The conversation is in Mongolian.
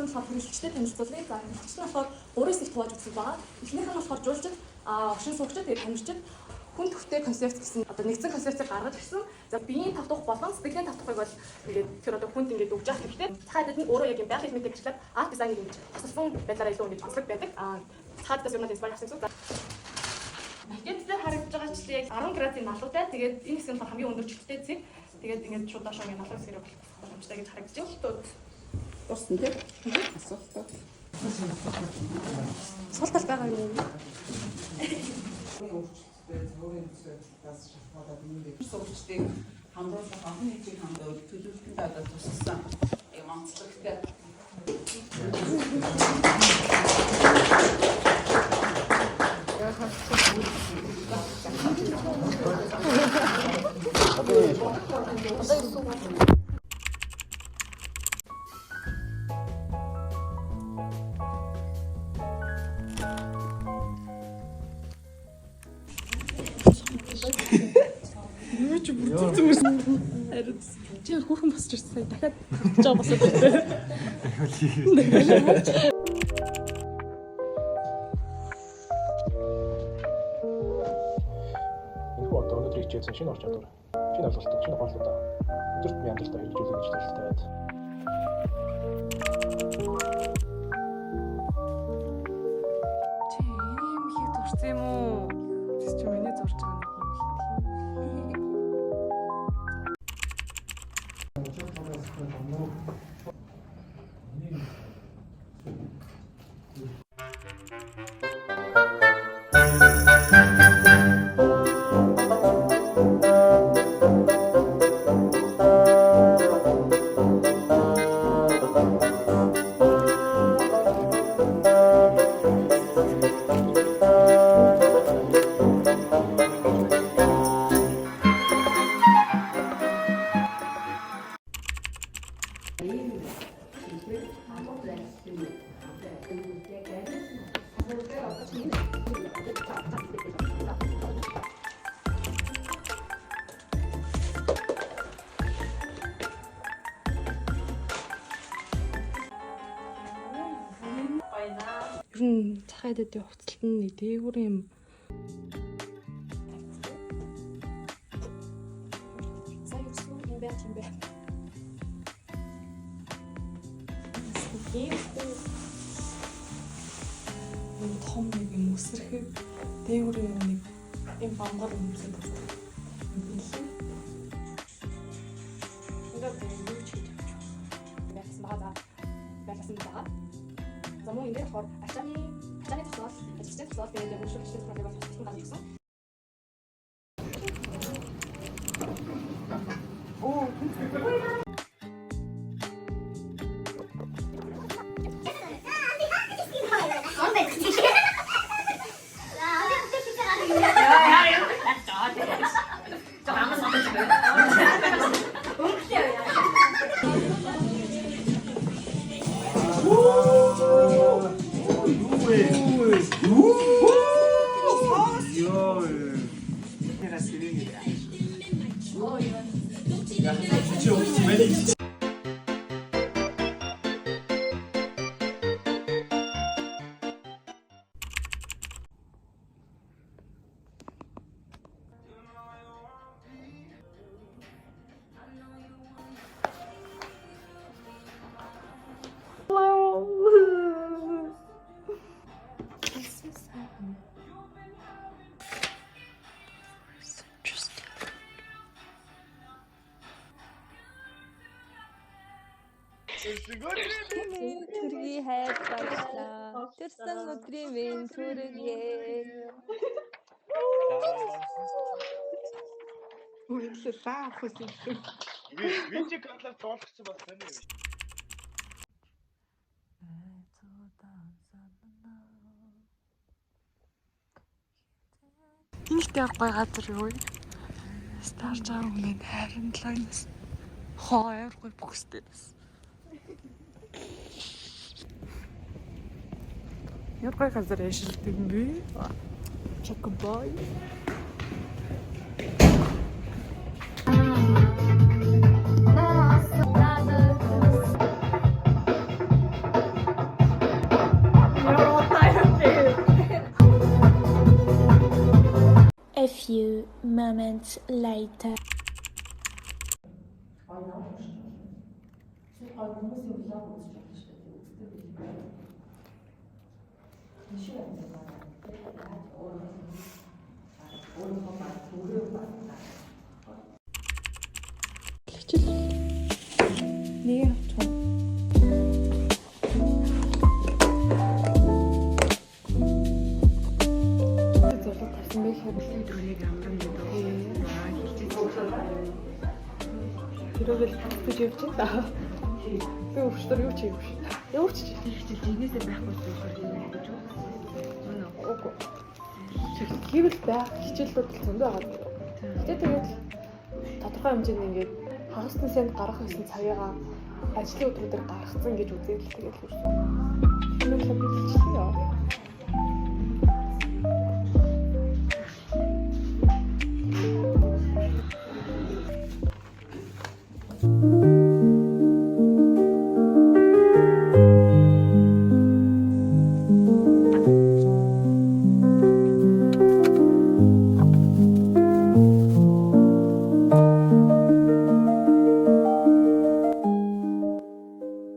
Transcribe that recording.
нь болохоор хөрөлчтэй танилцуулъя. За хөрөлчт нь болохоор 3 хэсэгт хувааж үзсэн байгаа. Эхнийх нь болохоор жуулчид, оршин суугчид, тэгээд тамирчид хүн төвтэй концепт гэсэн одоо нэгдсэн концептыг гаргаж ирсэн. За биеийн тавтах болон сэтгэлийн тавтахыг бол ингээд тэр одоо хүнд ингээд өгж явах хэрэгтэй. Цаадад нь өөрөө яг юм байх хэлмэтийг ашиглаад арт дизайныг ингэж тусалсан байдлаараа илүү ингэж онцлог байдаг. Цаадаас юмнууд инспайр авсан гэсэн. Тэгээд дээр харагдаж байгаа ч яг 10 градусын налуутай. Тэгээд энэ хэсэг нь хамгийн өндөр чөлттэй цэг. Тэгээд ингээд шууд доошоо ингээд налуу хэсгэрээ болох боломжтой гэж харагдаж байна. Дурсан тийм. Асуултаа. Суултал байгаа юм уу? Суулчдыг хамруулах анхны хэвчийг хандаад төлөвлөлтөнд одоо тусалсан юм онцлогтой. Юу ч бүр зүгээс харин чи хүүхэн босч ирсэн сая дахиад жоо босоод ирсэн. Энэхүү одоо өнөөдөр хичээсэн шинэ ур чадвар, шинэ ойлголт, шинэ ухааллуудаа өдөрт янзлалтаа хэрэгжүүлэх гэж төлөвлөлтэй байна. Чи ийм хийх дурсан юм уу? Чи миний зурж байгаа нэг юм хийх. Ер нь цахайдад хувцалт нь дээгүүр юм. Сайн юм байх юм бэ. Энэ том нэг юм үсрэхэд дээгүүр юм нэг юм бамгар өмсөж байна. Ингээд юу ч хийж байгаа. Бэлсэн байгаа. Замун энэ болохоор ачааны тохиол, ажигчдын тохиол тэгээд хөгжүүлэх проблем болох гэсэн гарч ирсэн. Төргийн хайр баярлаа. Төрсөн өдрийн минь төргий. Үйлээ хүсэлээ. Видео камераар тоолчихсан бас тань юм. Ингээл гоё газар юу вэ? Старж байгаа хүн харин лагнас. Хаяр гоё бүхсдээс. Яг гоё газар яшилдэг юм би. Чокобой. moments later. Нэг авчих. Тэрүүгэл гэж явж байна. Би өвчтөр юу ч хийвш. Юу ч хийгээсээ байхгүй зүгээр гэж байна. Үгүй. Хийвэл байх хичээлүүд л зөндөө байгаа. Гэтэ тэгээд тодорхой хэмжээнд ингээд хагасны санд гарах гэсэн цагаагаа ажлын өдрүүдээр гаргацсан гэж үзээд л тэгээд хүрсэн. Энэ л би хичээлээ.